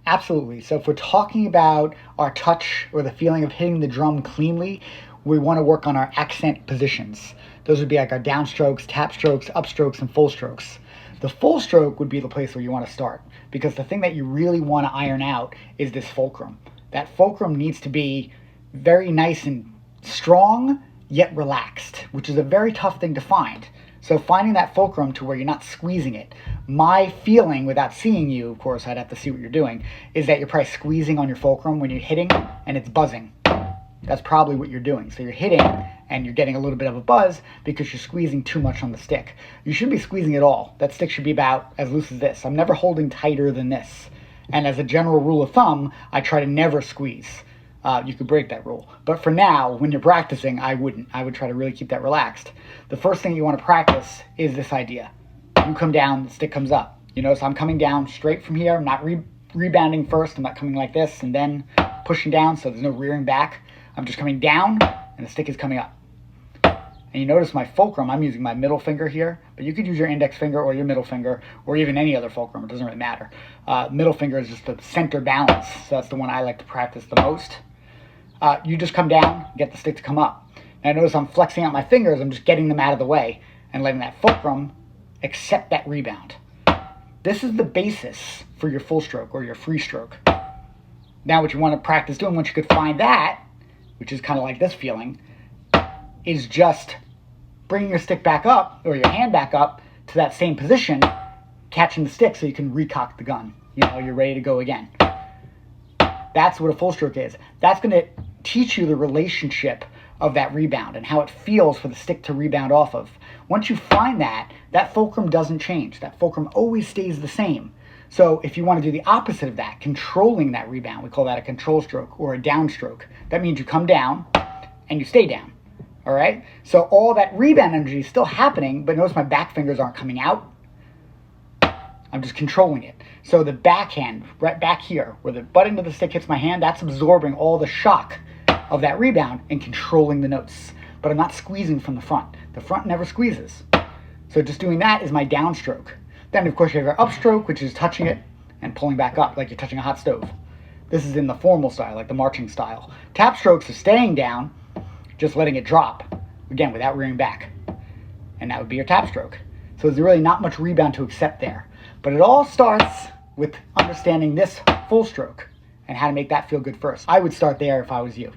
Absolutely. So if we're talking about our touch or the feeling of hitting the drum cleanly, we want to work on our accent positions. Those would be like our downstrokes, tap strokes, upstrokes, and full strokes. The full stroke would be the place where you want to start, because the thing that you really want to iron out is this fulcrum. That fulcrum needs to be very nice and strong, yet relaxed, which is a very tough thing to find. So finding that fulcrum to where you're not squeezing it. My feeling, without seeing you, of course, I'd have to see what you're doing, is that you're probably squeezing on your fulcrum when you're hitting and it's buzzing. That's probably what you're doing. So you're hitting and you're getting a little bit of a buzz because you're squeezing too much on the stick. You shouldn't be squeezing at all. That stick should be about as loose as this. I'm never holding tighter than this. And as a general rule of thumb, I try to never squeeze. You could break that rule. But for now, when you're practicing, I wouldn't. I would try to really keep that relaxed. The first thing you want to practice is this idea. You come down, the stick comes up. You notice I'm coming down straight from here. I'm not rebounding first. I'm not coming like this and then pushing down, so there's no rearing back. I'm just coming down, and the stick is coming up. And you notice my fulcrum, I'm using my middle finger here, but you could use your index finger or your middle finger or even any other fulcrum. It doesn't really matter. Middle finger is just the center balance, so that's the one I like to practice the most. You just come down, get the stick to come up. And I notice I'm flexing out my fingers, I'm just getting them out of the way and letting that fulcrum accept that rebound. This is the basis for your full stroke or your free stroke. Now what you want to practice doing, once you could find that, which is kind of like this feeling, is just bringing your stick back up, or your hand back up, to that same position, catching the stick so you can recock the gun. You know, you're ready to go again. That's what a full stroke is. That's going to teach you the relationship of that rebound and how it feels for the stick to rebound off of. Once you find that, that fulcrum doesn't change. That fulcrum always stays the same. So if you want to do the opposite of that, controlling that rebound, we call that a control stroke or a downstroke. That means you come down and you stay down. All right? So all that rebound energy is still happening, but notice my back fingers aren't coming out. I'm just controlling it. So the backhand, right back here, where the butt end of the stick hits my hand, that's absorbing all the shock of that rebound and controlling the notes. But I'm not squeezing from the front. The front never squeezes. So just doing that is my downstroke. Then, of course, you have your upstroke, which is touching it and pulling back up like you're touching a hot stove. This is in the formal style, like the marching style. Tap strokes is staying down, just letting it drop, again, without rearing back. And that would be your tap stroke. So there's really not much rebound to accept there. But it all starts with understanding this full stroke and how to make that feel good first. I would start there if I was you.